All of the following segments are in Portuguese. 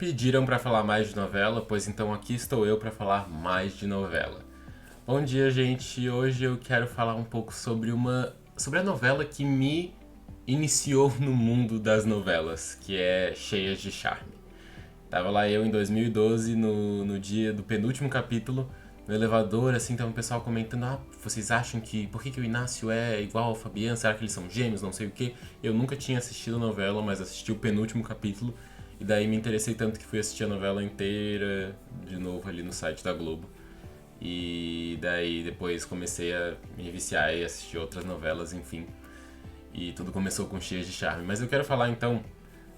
Pediram para falar mais de novela, pois então aqui estou eu para falar mais de novela. Bom dia, gente. Hoje eu quero falar um pouco sobre a novela que me iniciou no mundo das novelas, que é Cheias de Charme. Tava lá eu em 2012, no dia do penúltimo capítulo, no elevador, assim, tava o pessoal comentando: vocês acham que... Por que o Inácio é igual ao Fabiano? Será que eles são gêmeos? Não sei o quê. Eu nunca tinha assistido a novela, mas assisti o penúltimo capítulo. E daí me interessei tanto que fui assistir a novela inteira, de novo ali no site da Globo. E daí depois comecei a me viciar e assistir outras novelas, enfim. E tudo começou com Cheias de Charme. Mas eu quero falar então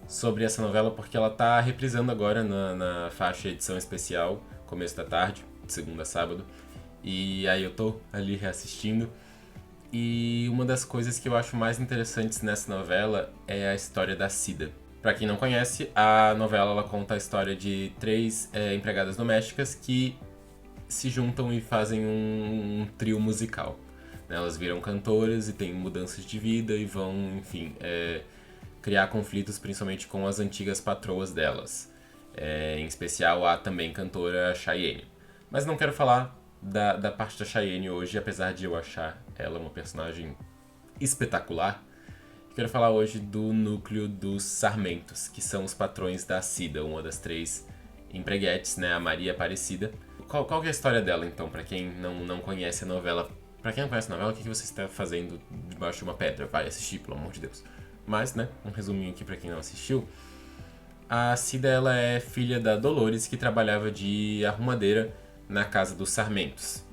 sobre essa novela porque ela tá reprisando agora na faixa edição especial, começo da tarde, de segunda a sábado. E aí eu tô ali reassistindo. E uma das coisas que eu acho mais interessantes nessa novela é a história da Cida. Pra quem não conhece, a novela ela conta a história de três empregadas domésticas que se juntam e fazem um trio musical. Elas viram cantoras e têm mudanças de vida e vão, enfim, criar conflitos principalmente com as antigas patroas delas. Em especial a também cantora Chayenne. Mas não quero falar da parte da Chayenne hoje, apesar de eu achar ela uma personagem espetacular. Quero falar hoje do núcleo dos Sarmentos, que são os patrões da Cida, uma das três empreguetes, né, a Maria Aparecida. Qual que é a história dela, então, pra quem não conhece a novela? Pra quem não conhece a novela, o que você está fazendo debaixo de uma pedra? Vai assistir, pelo amor de Deus. Mas, né, um resuminho aqui pra quem não assistiu. A Cida, ela é filha da Dolores, que trabalhava de arrumadeira na casa dos Sarmentos.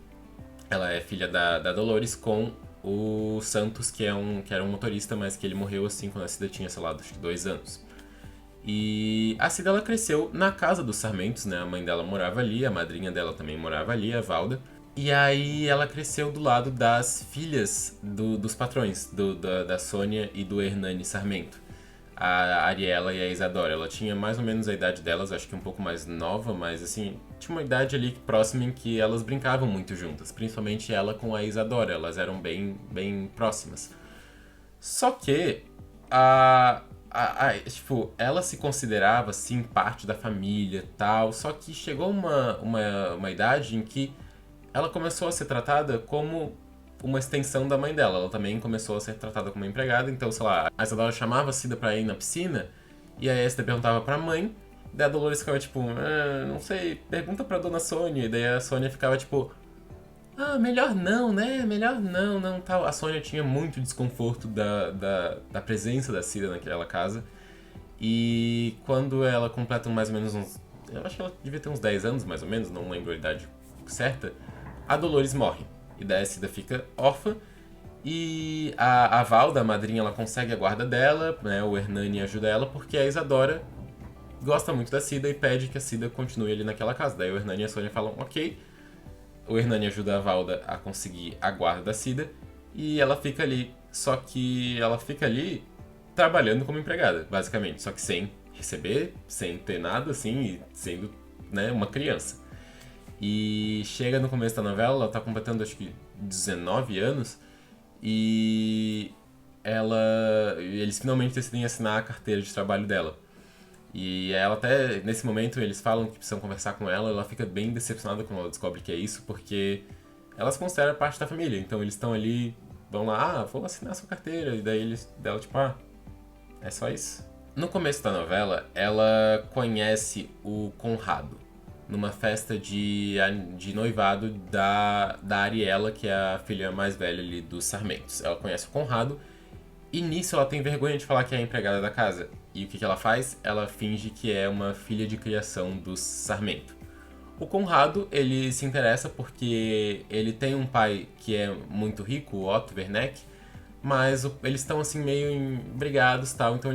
Ela é filha da Dolores com o Santos, que era um motorista, mas que ele morreu assim quando a Cida tinha, sei lá, acho que 2 anos. E a Cida, ela cresceu na casa dos Sarmentos, né? A mãe dela morava ali, a madrinha dela também morava ali, a Valda. E aí ela cresceu do lado das filhas dos patrões, da Sônia e do Hernani Sarmento. A Ariela e a Isadora. Ela tinha mais ou menos a idade delas, acho que um pouco mais nova, mas assim, tinha uma idade ali próxima em que elas brincavam muito juntas, principalmente ela com a Isadora, elas eram bem próximas. Só que tipo, ela se considerava assim parte da família, tal, só que chegou uma idade em que ela começou a ser tratada como uma extensão da mãe dela. Ela também começou a ser tratada como uma empregada, então, sei lá, a Isadora chamava a Cida pra ir na piscina, e aí a Cida perguntava pra mãe, daí a Dolores ficava tipo, não sei, pergunta pra dona Sônia, e daí a Sônia ficava tipo, melhor não, né, melhor não, tal. A Sônia tinha muito desconforto da presença da Cida naquela casa, e quando ela completa mais ou menos eu acho que ela devia ter uns 10 anos, mais ou menos, não lembro a idade certa, a Dolores morre. E daí a Cida fica órfã. E a Valda, a madrinha, ela consegue a guarda dela, né? O Hernani ajuda ela porque a Isadora gosta muito da Cida e pede que a Cida continue ali naquela casa. Daí o Hernani e a Sônia falam ok. O Hernani ajuda a Valda a conseguir a guarda da Cida e ela fica ali. Só que ela fica ali trabalhando como empregada, basicamente. Só que sem receber, sem ter nada assim e sendo, né, uma criança. E chega no começo da novela, ela tá completando acho que 19 anos e eles finalmente decidem assinar a carteira de trabalho dela. E ela até, nesse momento, eles falam que precisam conversar com ela fica bem decepcionada quando ela descobre que é isso, porque ela se considera parte da família, então eles estão ali, vão lá, vou assinar a sua carteira, e daí dela tipo, é só isso. No começo da novela, ela conhece o Conrado numa festa de noivado da Ariela, que é a filha mais velha ali dos Sarmentos. Ela conhece o Conrado e nisso ela tem vergonha de falar que é a empregada da casa. E o que ela faz? Ela finge que é uma filha de criação dos Sarmento. O Conrado, ele se interessa porque ele tem um pai que é muito rico, o Otto Werneck, mas eles estão assim meio brigados e tal, então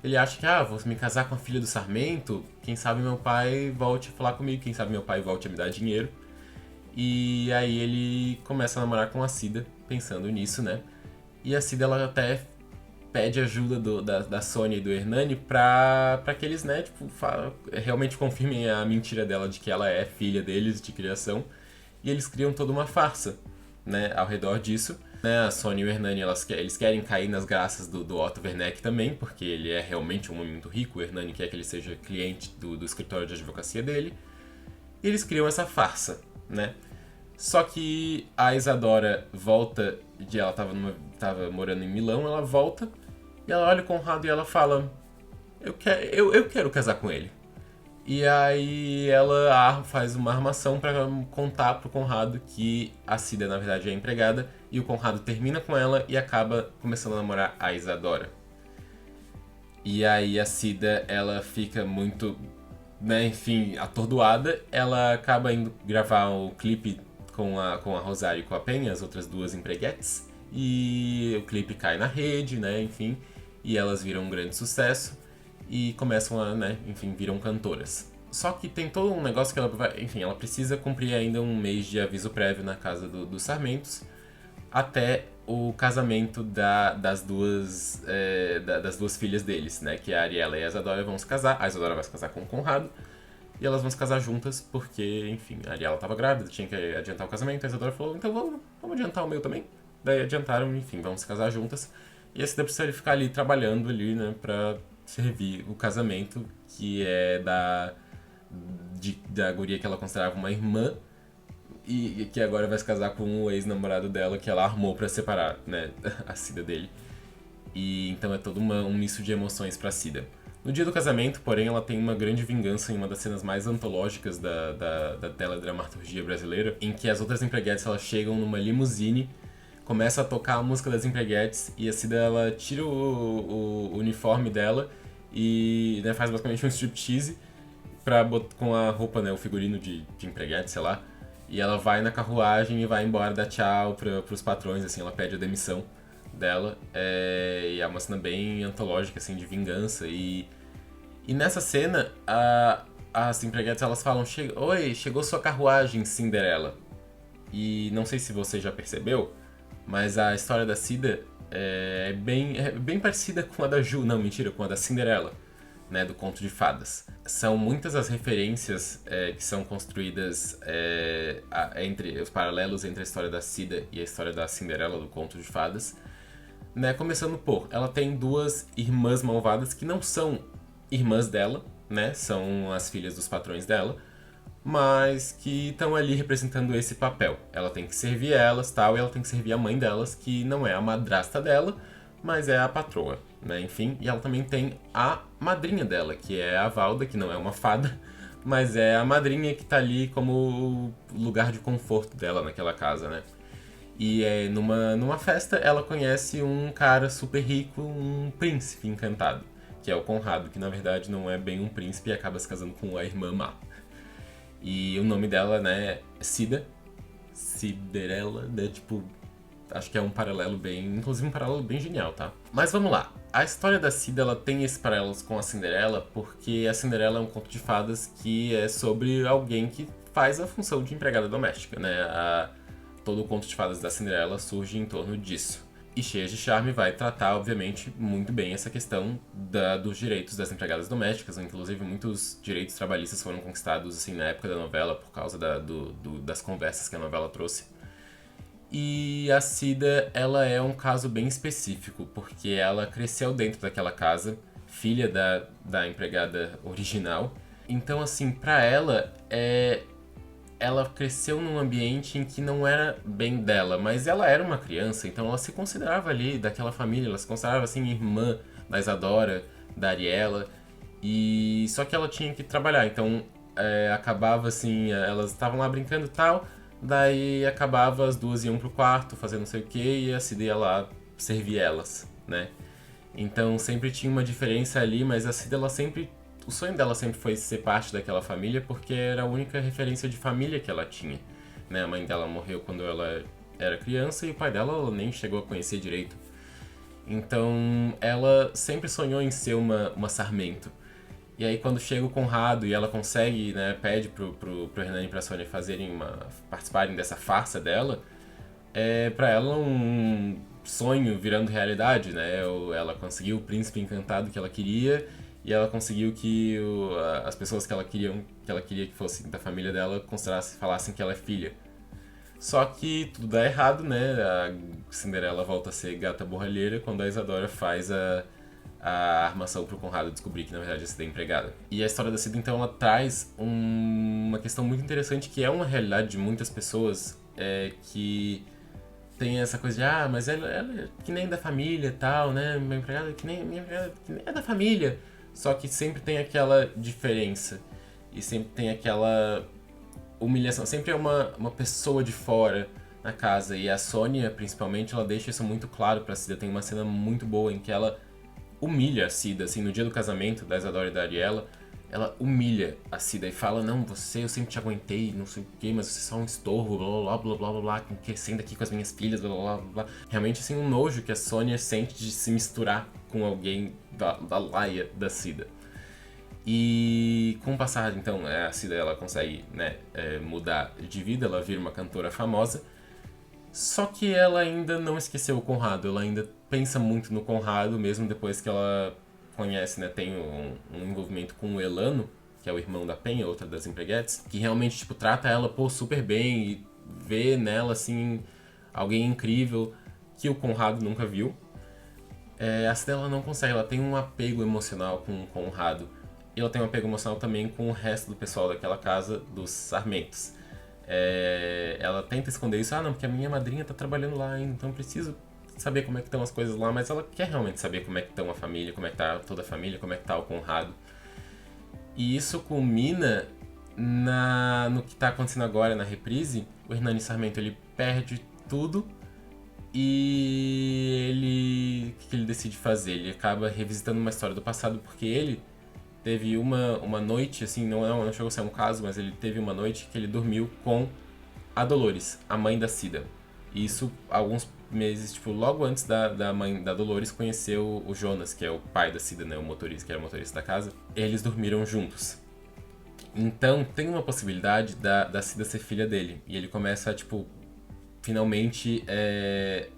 ele acha que, vou me casar com a filha do Sarmento, quem sabe meu pai volte a falar comigo, quem sabe meu pai volte a me dar dinheiro. E aí ele começa a namorar com a Cida, pensando nisso, né? E a Cida, ela até pede ajuda da Sônia e do Hernani pra que eles, né, tipo, realmente confirmem a mentira dela de que ela é filha deles de criação. E eles criam toda uma farsa, né, ao redor disso. Né, a Sônia e o Hernani, eles querem cair nas graças do Otto Werneck também, porque ele é realmente um homem muito rico. O Hernani quer que ele seja cliente do escritório de advocacia dele. E eles criam essa farsa, né? Só que a Isadora volta, ela tava morando em Milão, ela volta e ela olha o Conrado e ela fala: eu quero casar com ele. E aí ela faz uma armação pra contar pro Conrado que a Cida na verdade é a empregada, e o Conrado termina com ela e acaba começando a namorar a Isadora. E aí a Cida, ela fica muito, né, enfim, atordoada. Ela acaba indo gravar o clipe com a Rosário e com a Penha, as outras duas empreguetes. E o clipe cai na rede, né, enfim. E elas viram um grande sucesso e começam a, né, enfim, viram cantoras. Só que tem todo um negócio que ela vai, enfim, ela precisa cumprir ainda um mês de aviso prévio na casa dos Sarmentos até o casamento das duas filhas deles, né? Que a Ariela e a Isadora vão se casar. A Isadora vai se casar com o Conrado e elas vão se casar juntas porque, enfim, a Ariela estava grávida, tinha que adiantar o casamento. A Isadora falou: então vamos adiantar o meu também. Daí adiantaram, enfim, vão se casar juntas. E a Cida precisa ficar ali trabalhando ali, né, pra servir o casamento, que é da guria que ela considerava uma irmã e que agora vai se casar com o ex-namorado dela que ela armou pra separar, né, a Cida dele. E então é todo um misto de emoções pra Cida. No dia do casamento, porém, ela tem uma grande vingança em uma das cenas mais antológicas da teledramaturgia brasileira, em que as outras empreguetes elas chegam numa limusine, começa a tocar a música das empreguetes e a Cida ela tira o uniforme dela e, né, faz basicamente um striptease com a roupa, né, o figurino de empreguete, sei lá. E ela vai na carruagem e vai embora dar tchau pros patrões, assim, ela pede a demissão dela. E é uma cena bem antológica, assim, de vingança. E nessa cena, as empreguetes elas falam: Oi, chegou sua carruagem, Cinderela. E não sei se você já percebeu, mas a história da Cida é bem parecida com a da Ju, não, mentira, com a da Cinderela, né, do Conto de Fadas. São muitas as referências que são construídas entre os paralelos entre a história da Cida e a história da Cinderela do Conto de Fadas. Né, começando por, ela tem duas irmãs malvadas que não são irmãs dela, né, são as filhas dos patrões dela, mas que estão ali representando esse papel. Ela tem que servir elas, tal, e ela tem que servir a mãe delas, que não é a madrasta dela, mas é a patroa, né? Enfim, e ela também tem a madrinha dela, que é a Valda, que não é uma fada, mas é a madrinha que tá ali como lugar de conforto dela naquela casa, né? E numa festa ela conhece um cara super rico, um príncipe encantado, que é o Conrado, que na verdade não é bem um príncipe e acaba se casando com a irmã má. E o nome dela, né, é Cida. Cinderela, né, tipo, acho que é um paralelo inclusive um paralelo bem genial, tá? Mas vamos lá. A história da Cida, ela tem esses paralelos com a Cinderela, porque a Cinderela é um conto de fadas que é sobre alguém que faz a função de empregada doméstica, né? Todo o conto de fadas da Cinderela surge em torno disso. E Cheias de Charme vai tratar, obviamente, muito bem essa questão dos direitos das empregadas domésticas. Inclusive, muitos direitos trabalhistas foram conquistados assim, na época da novela, por causa das conversas que a novela trouxe. E a Cida, ela é um caso bem específico, porque ela cresceu dentro daquela casa, filha da empregada original. Então, assim, pra ela, ela cresceu num ambiente em que não era bem dela, mas ela era uma criança, então ela se considerava ali daquela família, ela se considerava assim irmã da Isadora, da Ariela, e só que ela tinha que trabalhar, então acabava assim, elas estavam lá brincando e tal, daí acabava, as duas iam pro quarto fazer não sei o que e a Cida ia lá servir elas, né? Então sempre tinha uma diferença ali, mas a Cida ela sempre o sonho dela sempre foi ser parte daquela família porque era a única referência de família que ela tinha, né? A mãe dela morreu quando ela era criança e o pai dela ela nem chegou a conhecer direito. Então ela sempre sonhou em ser uma Sarmento. E aí quando chega o Conrado e ela consegue, né, pede pro Hernani e pra Sônia participarem dessa farsa dela, pra ela um sonho virando realidade, né? Ela conseguiu o príncipe encantado que ela queria e ela conseguiu que as pessoas que ela queria que fossem da família dela falassem que ela é filha. Só que tudo dá errado, né? A Cinderela volta a ser gata borralheira quando a Isadora faz a armação pro Conrado descobrir que na verdade a Cida é empregada. E a história da Cida então ela traz uma questão muito interessante que é uma realidade de muitas pessoas que tem essa coisa de mas ela é que nem da família e tal, né? Minha empregada minha empregada que nem é da família. Só que sempre tem aquela diferença e sempre tem aquela humilhação. Sempre é uma pessoa de fora na casa. E a Sônia, principalmente, ela deixa isso muito claro pra Cida. Tem uma cena muito boa em que ela humilha a Cida, assim, no dia do casamento da Isadora e da Ariela. Ela humilha a Cida e fala, não, eu sempre te aguentei, não sei o que, mas você é só um estorvo, blá blá blá blá blá blá, que sendo aqui com as minhas filhas, blá blá blá blá. Realmente, assim, um nojo que a Sônia sente de se misturar com alguém da laia da Cida. E com o passar, então, a Cida ela consegue, né, mudar de vida, ela vira uma cantora famosa. Só que ela ainda não esqueceu o Conrado, ela ainda pensa muito no Conrado, mesmo depois que ela conhece, né, tem um envolvimento com o Elano, que é o irmão da Penha, outra das empreguetes, que realmente, tipo, trata ela, pô, super bem e vê nela, assim, alguém incrível que o Conrado nunca viu. A Cida ela não consegue, ela tem um apego emocional com o Conrado. E ela tem um apego emocional também com o resto do pessoal daquela casa, dos Sarmentos. Ela tenta esconder isso, não, porque a minha madrinha tá trabalhando lá ainda, então eu preciso saber como é que estão as coisas lá, mas ela quer realmente saber como é que estão a família, como é que tá toda a família, como é que tá o Conrado. E isso culmina no que tá acontecendo agora na reprise. O Hernani Sarmento, ele perde tudo e o que ele decide fazer? Ele acaba revisitando uma história do passado, porque ele teve uma noite, assim, não chegou a ser um caso, mas ele teve uma noite que ele dormiu com a Dolores, a mãe da Cida. E isso alguns meses, tipo, logo antes da mãe da Dolores conhecer o Jonas, que é o pai da Cida, né, o motorista, que era o motorista da casa. Eles dormiram juntos. Então tem uma possibilidade da Cida ser filha dele. E ele começa a, tipo, finalmente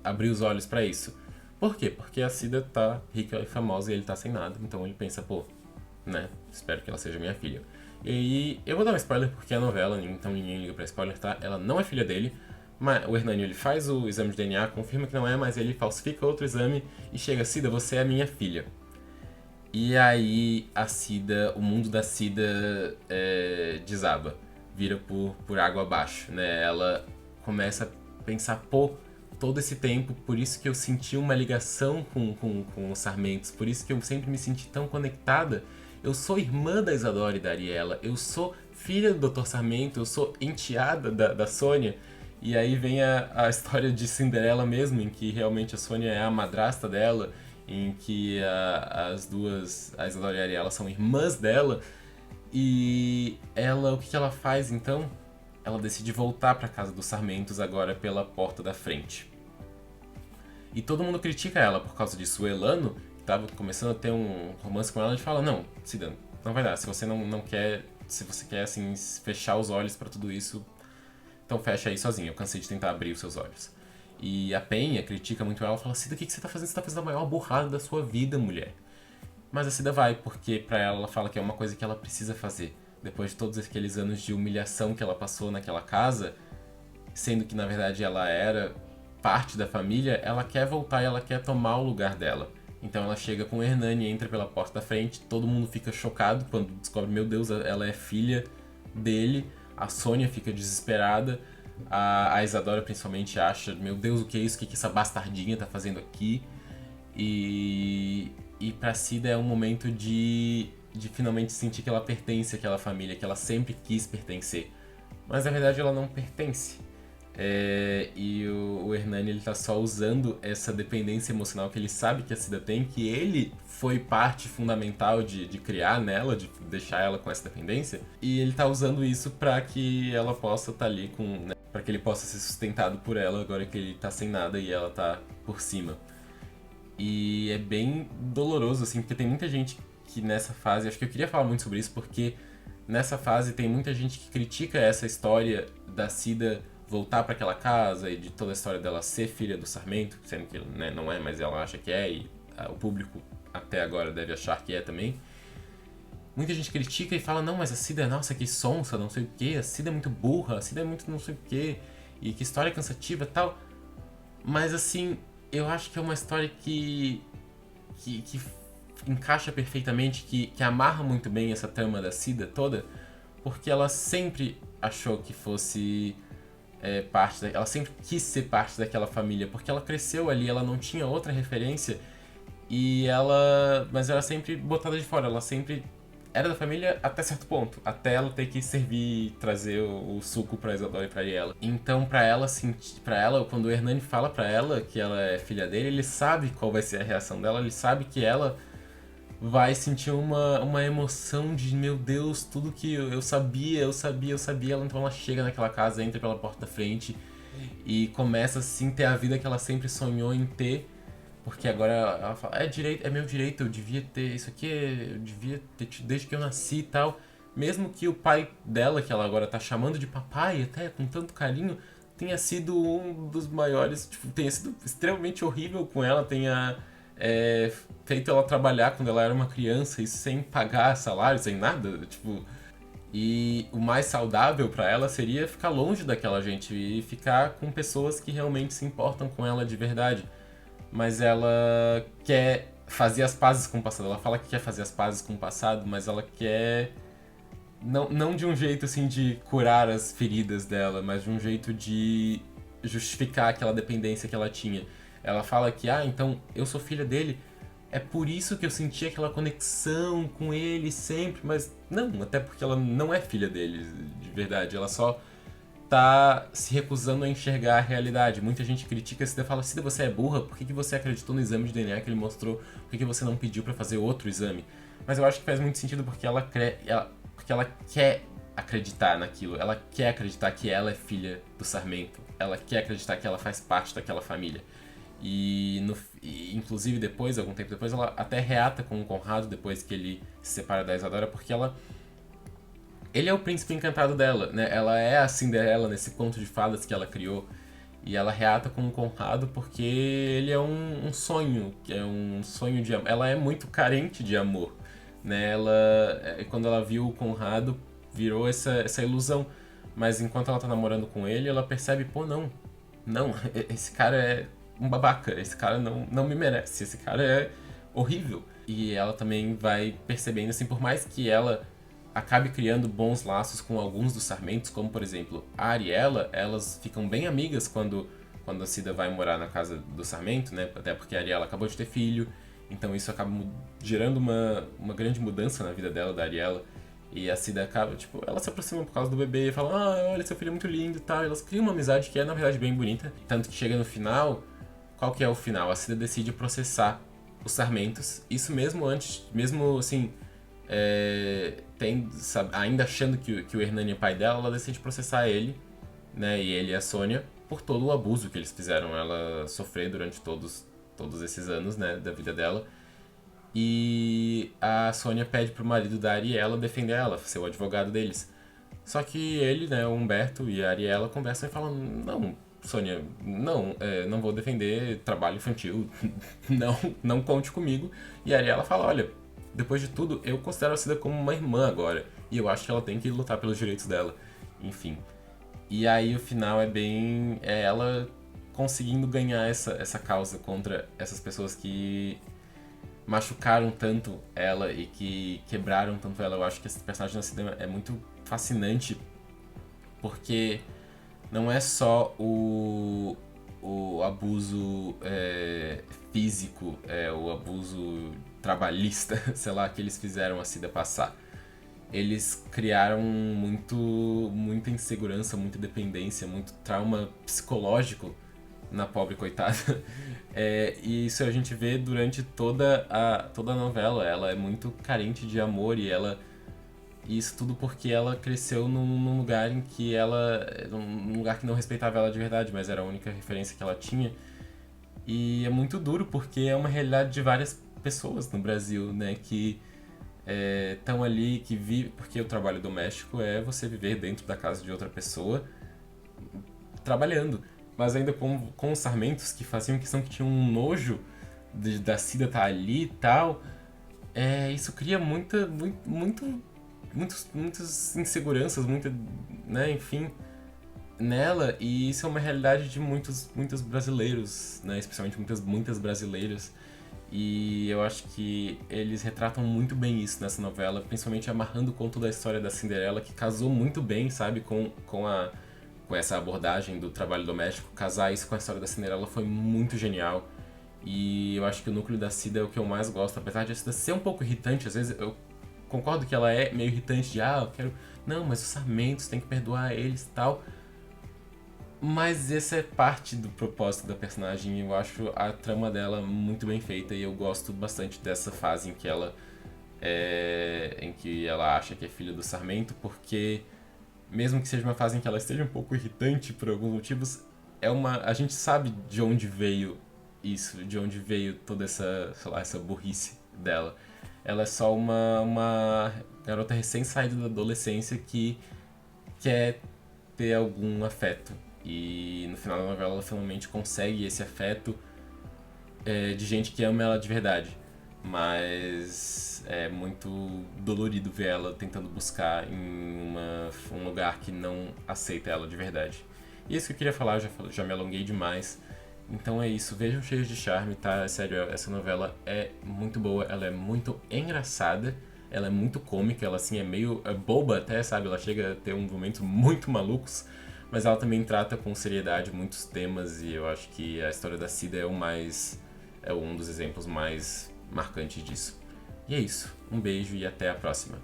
abrir os olhos pra isso. Por quê? Porque a Cida tá rica e famosa e ele tá sem nada. Então ele pensa, pô, né? Espero que ela seja minha filha. E aí, eu vou dar um spoiler porque é a novela, então ninguém liga pra spoiler, tá? Ela não é filha dele, mas o Hernani ele faz o exame de DNA, confirma que não é, mas ele falsifica outro exame e chega, Cida, você é minha filha. E aí a Cida, o mundo da Cida desaba, vira por água abaixo, né? Ela começa a pensar, pô, todo esse tempo, por isso que eu senti uma ligação com os Sarmentos, por isso que eu sempre me senti tão conectada. Eu sou irmã da Isadora e da Ariela, eu sou filha do Dr. Sarmento, eu sou enteada da Sônia. E aí vem a história de Cinderela mesmo, em que realmente a Sônia é a madrasta dela, em que as duas, a Isadora e a Ariela, são irmãs dela. E ela, o que ela faz então? Ela decide voltar para casa dos Sarmentos agora pela porta da frente. E todo mundo critica ela por causa disso. O Elano, que tava começando a ter um romance com ela, ele fala, não, Cida, não vai dar. Se você não quer, se você quer, assim, fechar os olhos para tudo isso, então fecha aí sozinha. Eu cansei de tentar abrir os seus olhos. E a Penha critica muito ela, fala, Cida, o que você tá fazendo? Você tá fazendo a maior burrada da sua vida, mulher. Mas a Cida vai, porque pra ela fala que é uma coisa que ela precisa fazer. Depois de todos aqueles anos de humilhação que ela passou naquela casa, sendo que na verdade ela era parte da família, ela quer voltar e ela quer tomar o lugar dela. Então ela chega com o Hernani, entra pela porta da frente, todo mundo fica chocado quando descobre, meu Deus, ela é filha dele. A Sônia fica desesperada, a Isadora principalmente acha, meu Deus, o que é isso? O que essa bastardinha tá fazendo aqui? E pra Cida é um momento de finalmente sentir que ela pertence àquela família, que ela sempre quis pertencer. Mas na verdade ela não pertence. E o Hernani ele tá só usando essa dependência emocional que ele sabe que a Cida tem, que ele foi parte fundamental de criar nela, de deixar ela com essa dependência, e ele tá usando isso pra que ela possa estar ali com, né, pra que ele possa ser sustentado por ela agora que ele tá sem nada e ela tá por cima. E é bem doloroso, assim, porque tem muita gente que nessa fase, acho que eu queria falar muito sobre isso, porque nessa fase tem muita gente que critica essa história da Cida voltar para aquela casa e de toda a história dela ser filha do Sarmento, sendo que, né, não é, mas ela acha que é, e o público até agora deve achar que é também. Muita gente critica e fala, não, mas a Cida, nossa, que sonsa, não sei o que, a Cida é muito burra, a Cida é muito não sei o que. e que história cansativa e tal. Mas assim, eu acho que é uma história que encaixa perfeitamente, que amarra muito bem essa trama da Cida toda, porque ela sempre achou que fosse ela sempre quis ser parte daquela família, porque ela cresceu ali, ela não tinha outra referência mas era sempre botada de fora, ela sempre era da família até certo ponto, até ela ter que servir, trazer o suco pra Isadora e pra Ariela. Então, pra ela, quando o Hernani fala pra ela que ela é filha dele, ele sabe qual vai ser a reação dela, ele sabe que ela vai sentir uma emoção de, meu Deus, tudo que eu sabia, então ela chega naquela casa, entra pela porta da frente e começa assim ter a vida que ela sempre sonhou em ter, porque agora ela fala, é meu direito, eu devia ter isso aqui, eu devia ter tido desde que eu nasci e tal. Mesmo que o pai dela, que ela agora tá chamando de papai até com tanto carinho, tenha sido um dos maiores, tipo, tenha sido extremamente horrível com ela, tenha feito ela trabalhar quando ela era uma criança e sem pagar salário, sem nada, tipo. E o mais saudável pra ela seria ficar longe daquela gente e ficar com pessoas que realmente se importam com ela de verdade. Mas ela quer fazer as pazes com o passado. Ela fala que quer fazer as pazes com o passado, mas ela quer não de um jeito assim de curar as feridas dela, mas de um jeito de justificar aquela dependência que ela tinha. Ela fala que, então eu sou filha dele, é por isso que eu senti aquela conexão com ele sempre, mas não, até porque ela não é filha dele, de verdade, ela só tá se recusando a enxergar a realidade. Muita gente critica a Cida e fala, Cida, você é burra, por que você acreditou no exame de DNA que ele mostrou? Por que você não pediu pra fazer outro exame? Mas eu acho que faz muito sentido porque porque ela quer acreditar naquilo, ela quer acreditar que ela é filha do Sarmento, ela quer acreditar que ela faz parte daquela família. Inclusive depois, algum tempo depois, ela até reata com o Conrado depois que ele se separa da Isadora, porque ele é o príncipe encantado dela, né? Ela é a Cinderela nesse conto de fadas que ela criou. E ela reata com o Conrado porque ele é um sonho, que é um sonho de amor. Ela é muito carente de amor, né? Quando ela viu o Conrado, virou essa ilusão. Mas enquanto ela tá namorando com ele, ela percebe, pô, não, esse cara é um babaca, esse cara não me merece, esse cara é horrível. E ela também vai percebendo, assim, por mais que ela acabe criando bons laços com alguns dos Sarmentos, como por exemplo a Ariela, elas ficam bem amigas quando a Cida vai morar na casa do Sarmento, né? Até porque a Ariela acabou de ter filho, então isso acaba gerando uma grande mudança na vida dela, da Ariela. E a Cida acaba, tipo, ela se aproxima por causa do bebê e fala, olha, seu filho é muito lindo e tal. E elas criam uma amizade que é, na verdade, bem bonita. Tanto que chega no final, qual que é o final? A Cida decide processar os Sarmentos. Isso mesmo antes, mesmo assim, ainda achando que o Hernani é pai dela, ela decide processar ele, né, e ele e a Sônia, por todo o abuso que eles fizeram ela sofrer durante todos esses anos, né, da vida dela. E a Sônia pede pro marido da Ariela defender ela, ser o advogado deles. Só que ele, né, o Humberto e a Ariela conversam e falam, não, Sônia, não vou defender trabalho infantil, não conte comigo. E a Ariela fala, olha, depois de tudo, eu considero a Cida como uma irmã agora, e eu acho que ela tem que lutar pelos direitos dela, enfim. E aí o final é ela conseguindo ganhar essa causa contra essas pessoas que machucaram tanto ela e que quebraram tanto ela. Eu acho que esse personagem da Cida é muito fascinante, porque não é só o abuso físico, o abuso trabalhista, sei lá, que eles fizeram a Cida passar. Eles criaram muita insegurança, muita dependência, muito trauma psicológico na pobre coitada. E isso a gente vê durante toda a novela. Ela é muito carente de amor e isso tudo porque ela cresceu num lugar em que num lugar que não respeitava ela de verdade, mas era a única referência que ela tinha. E é muito duro porque é uma realidade de várias pessoas no Brasil, né, que estão ali, que vivem, porque o trabalho doméstico é você viver dentro da casa de outra pessoa trabalhando, mas ainda com os Sarmentos que faziam questão que tinham um nojo da Cida estar ali e tal. Isso cria muitas inseguranças, né, enfim. nela, e isso é uma realidade de muitos brasileiros, né? Especialmente muitas brasileiras. E eu acho que eles retratam muito bem isso nessa novela, principalmente amarrando com toda a história da Cinderela, que casou muito bem, sabe, com essa abordagem do trabalho doméstico. Casar isso com a história da Cinderela foi muito genial. E eu acho que o núcleo da Cida é o que eu mais gosto, apesar de a Cida ser um pouco irritante, às vezes eu concordo que ela é meio irritante de, eu quero... Não, mas os Sarmentos, tem que perdoar eles e tal. Mas essa é parte do propósito da personagem e eu acho a trama dela muito bem feita e eu gosto bastante dessa fase em que ela acha que é filha do Sarmento, porque mesmo que seja uma fase em que ela esteja um pouco irritante por alguns motivos, a gente sabe de onde veio isso, de onde veio toda essa, sei lá, essa burrice dela. Ela é só uma garota recém-saída da adolescência que quer ter algum afeto. E no final da novela ela finalmente consegue esse afeto de gente que ama ela de verdade. Mas é muito dolorido ver ela tentando buscar em um lugar que não aceita ela de verdade. E isso que eu queria falar, já me alonguei demais. Então é isso, vejam Cheios de Charme, tá? Sério, essa novela é muito boa, ela é muito engraçada, ela é muito cômica, ela assim é meio boba até, sabe? Ela chega a ter uns momentos muito malucos, mas ela também trata com seriedade muitos temas e eu acho que a história da Cida é um dos exemplos mais marcantes disso. E é isso, um beijo e até a próxima.